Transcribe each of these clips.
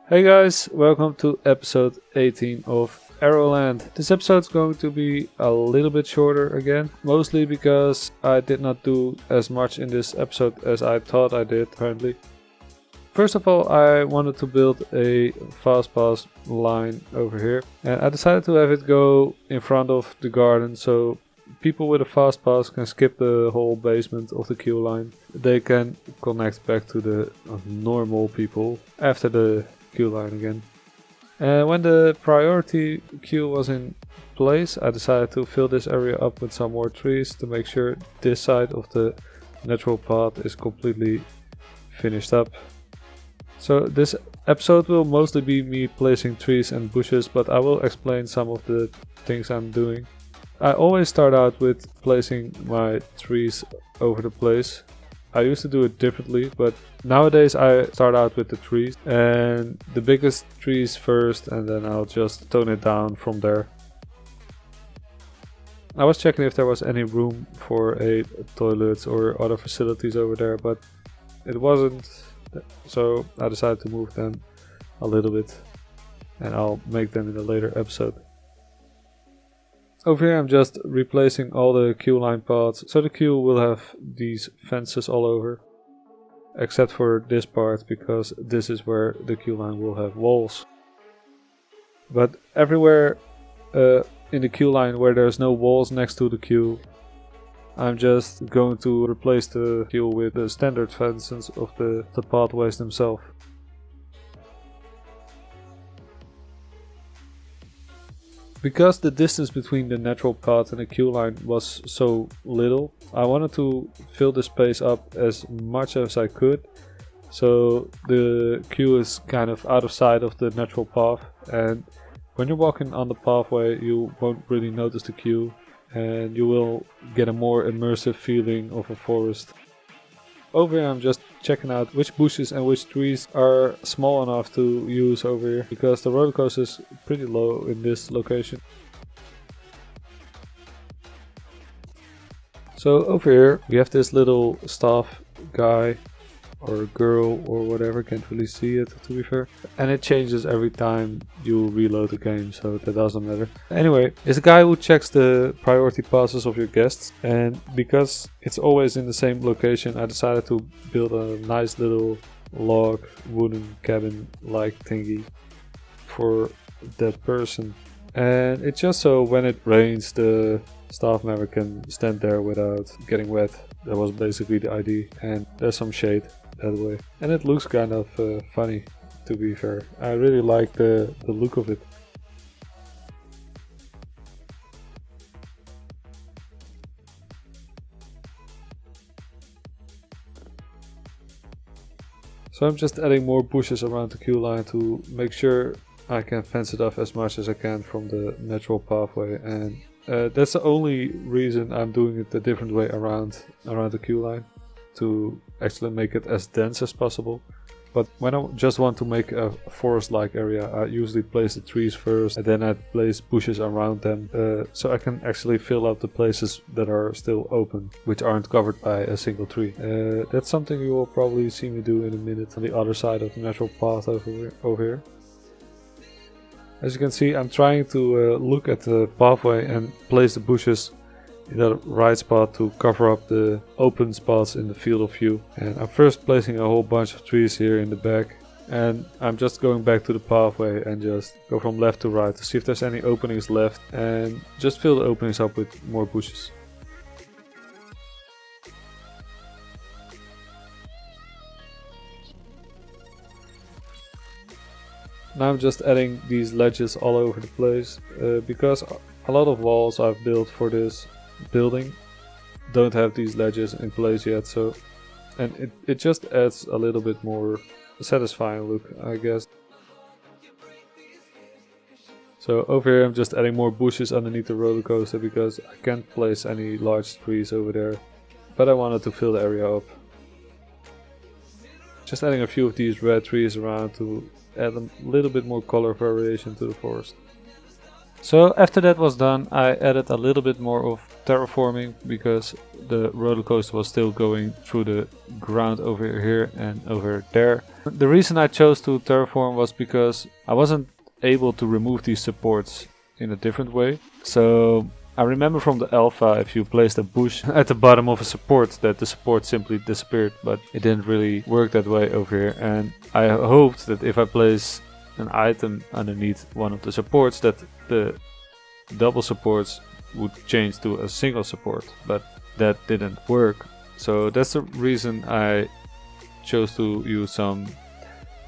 Hey guys, welcome to episode 18 of Aeroland. This episode is going to be a little bit shorter again, mostly because I did not do as much in this episode as I thought I did apparently. First of all, I wanted to build a fast pass line over here, and I decided to have it go in front of the garden so people with a fast pass can skip the whole basement of the queue line. They can connect back to the normal people after the queue line again. And when the priority queue was in place, I decided to fill this area up with some more trees to make sure this side of the natural path is completely finished up. So this episode will mostly be me placing trees and bushes, but I will explain some of the things I'm doing. I always start out with placing my trees over the place. I used to do it differently, but nowadays I start out with the trees and the biggest trees first, and then I'll just tone it down from there. I was checking if there was any room for a toilet or other facilities over there, but it wasn't, so I decided to move them a little bit and I'll make them in a later episode. Over here I'm just replacing all the queue line paths, so the queue will have these fences all over. Except for this part, because this is where the queue line will have walls. But everywhere in the queue line where there's no walls next to the queue, I'm just going to replace the queue with the standard fences of the pathways themselves. Because the distance between the natural path and the queue line was so little, I wanted to fill the space up as much as I could, so the queue is kind of out of sight of the natural path, and when you're walking on the pathway you won't really notice the queue and you will get a more immersive feeling of a forest. Over here I'm just checking out which bushes and which trees are small enough to use over here, because the roller coaster is pretty low in this location. So over here we have this little staff guy or girl or whatever, can't really see it to be fair, and it changes every time you reload the game, so that doesn't matter. Anyway, it's a guy who checks the priority passes of your guests, and because it's always in the same location, I decided to build a nice little log wooden cabin like thingy for that person. And it's just so when it rains the staff member can stand there without getting wet. That was basically the idea, and there's some shade that way, and it looks kind of funny, to be fair. I really like the look of it. So I'm just adding more bushes around the queue line to make sure I can fence it off as much as I can from the natural pathway, and that's the only reason I'm doing it a different way around the queue line, to actually make it as dense as possible. But when I just want to make a forest-like area, I usually place the trees first and then I place bushes around them, so I can actually fill out the places that are still open, which aren't covered by a single tree. That's something you will probably see me do in a minute on the other side of the natural path over here. As you can see, I'm trying to look at the pathway and place the bushes in the right spot to cover up the open spots in the field of view. And I'm first placing a whole bunch of trees here in the back, and I'm just going back to the pathway and just go from left to right to see if there's any openings left, and just fill the openings up with more bushes. Now I'm just adding these ledges all over the place, because a lot of walls I've built for this building don't have these ledges in place yet, so and it just adds a little bit more satisfying look, I guess. So over here I'm just adding more bushes underneath the roller coaster because I can't place any large trees over there, but I wanted to fill the area up. Just adding a few of these red trees around to add a little bit more color variation to the forest. So after that was done, I added a little bit more of terraforming because the roller coaster was still going through the ground over here and over there. The reason I chose to terraform was because I wasn't able to remove these supports in a different way. So I remember from the alpha, if you placed a bush at the bottom of a support, that the support simply disappeared, but it didn't really work that way over here. And I hoped that if I place an item underneath one of the supports, that the double supports would change to a single support, but that didn't work. So that's the reason I chose to use some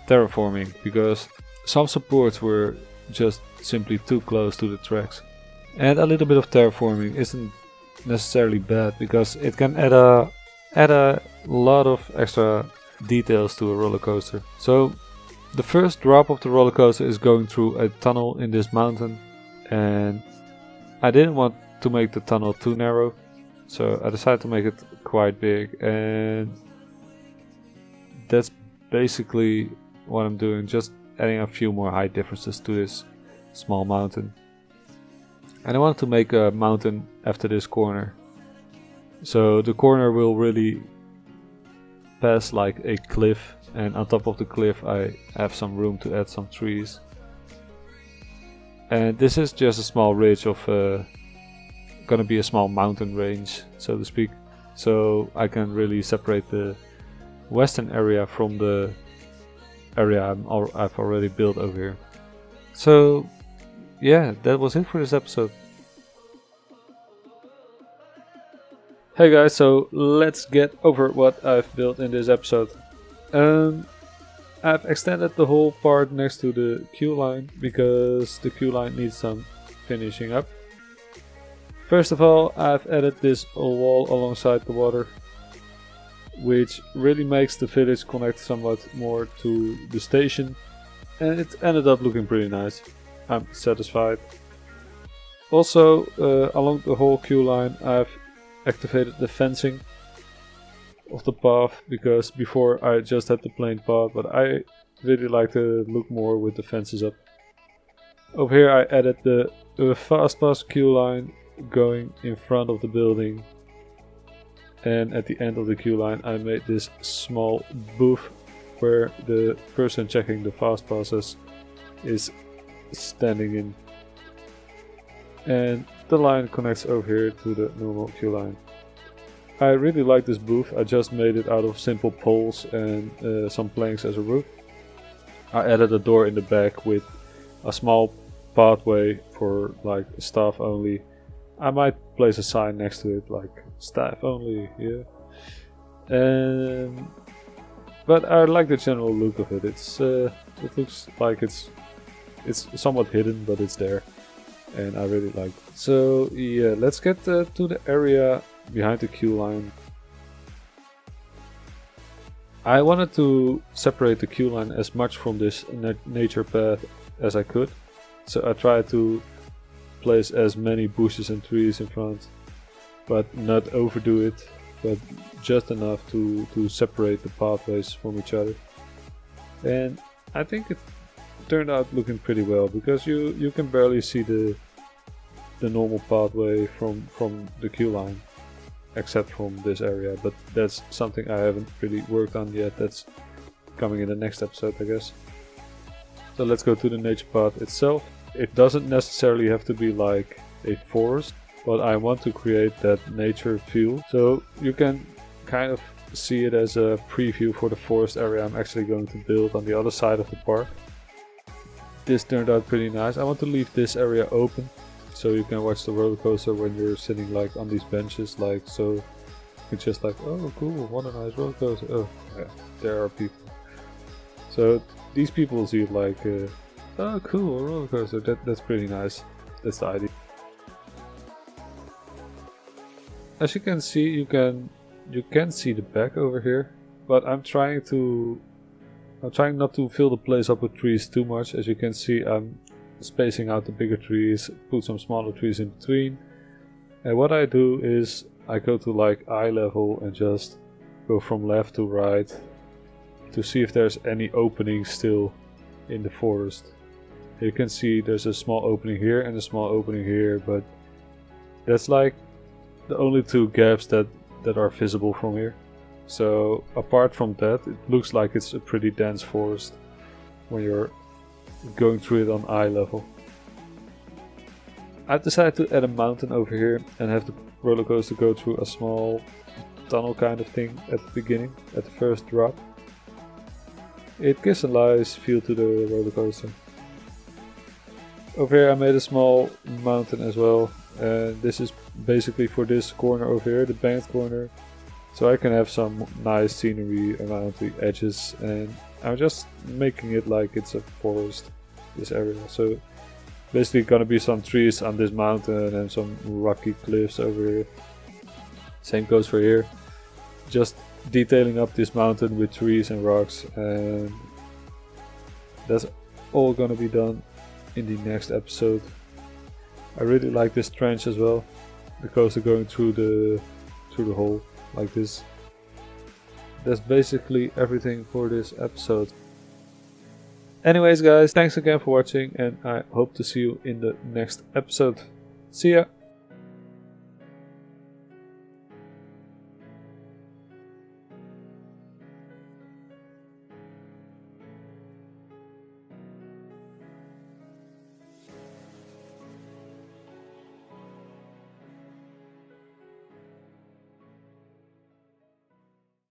terraforming, because some supports were just simply too close to the tracks. And a little bit of terraforming isn't necessarily bad, because it can add a lot of extra details to a roller coaster. So the first drop of the roller coaster is going through a tunnel in this mountain, and I didn't want to make the tunnel too narrow, so I decided to make it quite big, and that's basically what I'm doing, just adding a few more height differences to this small mountain. And I wanted to make a mountain after this corner, so the corner will really pass like a cliff, and on top of the cliff I have some room to add some trees. And this is just a small ridge of gonna be a small mountain range, so to speak, so I can really separate the western area from the area I've already built over here. So yeah, that was it for this episode. Hey guys, so let's get over what I've built in this episode. I've extended the whole part next to the queue line because the queue line needs some finishing up. First of all, I've added this wall alongside the water, which really makes the village connect somewhat more to the station, and it ended up looking pretty nice. I'm satisfied. Also, along the whole queue line I've activated the fencing of the path, because before I just had the plain path, but I really like to look more with the fences up. Over here I added the fast pass queue line going in front of the building, and at the end of the queue line I made this small booth where the person checking the fast passes is standing in, and the line connects over here to the normal queue line. I really like this booth. I just made it out of simple poles and some planks as a roof. I added a door in the back with a small pathway for like staff only. I might place a sign next to it like staff only, yeah. But I like the general look of it. It looks like it's somewhat hidden, but it's there, and I really like it. So yeah, let's get to the area behind the queue line. I wanted to separate the queue line as much from this nature path as I could, so I tried to place as many bushes and trees in front, but not overdo it, but just enough to separate the pathways from each other. And I think it turned out looking pretty well, because you can barely see the normal pathway from the queue line, except from this area, but that's something I haven't really worked on yet. That's coming in the next episode, I guess. So let's go to the nature path itself. It doesn't necessarily have to be like a forest, but I want to create that nature feel, so you can kind of see it as a preview for the forest area I'm actually going to build on the other side of the park. This turned out pretty nice. I want to leave this area open, so you can watch the roller coaster when you're sitting like on these benches, like so. It's just like, oh cool, what a nice roller coaster. Oh yeah, there are people. So these people see it like, oh cool, a roller coaster. That's pretty nice. That's the idea. As you can see, you can see the back over here, but I'm trying not to fill the place up with trees too much. As you can see, I'm spacing out the bigger trees, put some smaller trees in between. And what I do is I go to like eye level and just go from left to right to see if there's any openings still in the forest. You can see there's a small opening here and a small opening here, but that's like the only two gaps that are visible from here. So apart from that, it looks like it's a pretty dense forest when you're going through it on eye level. I've decided to add a mountain over here and have the roller coaster go through a small tunnel kind of thing at the beginning, at the first drop. It gives a nice feel to the roller coaster. Over here I made a small mountain as well, and this is basically for this corner over here, the banked corner, so I can have some nice scenery around the edges, and I'm just making it like it's a forest, this area. So basically gonna be some trees on this mountain and some rocky cliffs over here. Same goes for here, just detailing up this mountain with trees and rocks, and that's all gonna be done in the next episode. I really like this trench as well, the coaster going through the hole like this. That's basically everything for this episode. Anyways guys, thanks again for watching, and I hope to see you in the next episode. See ya!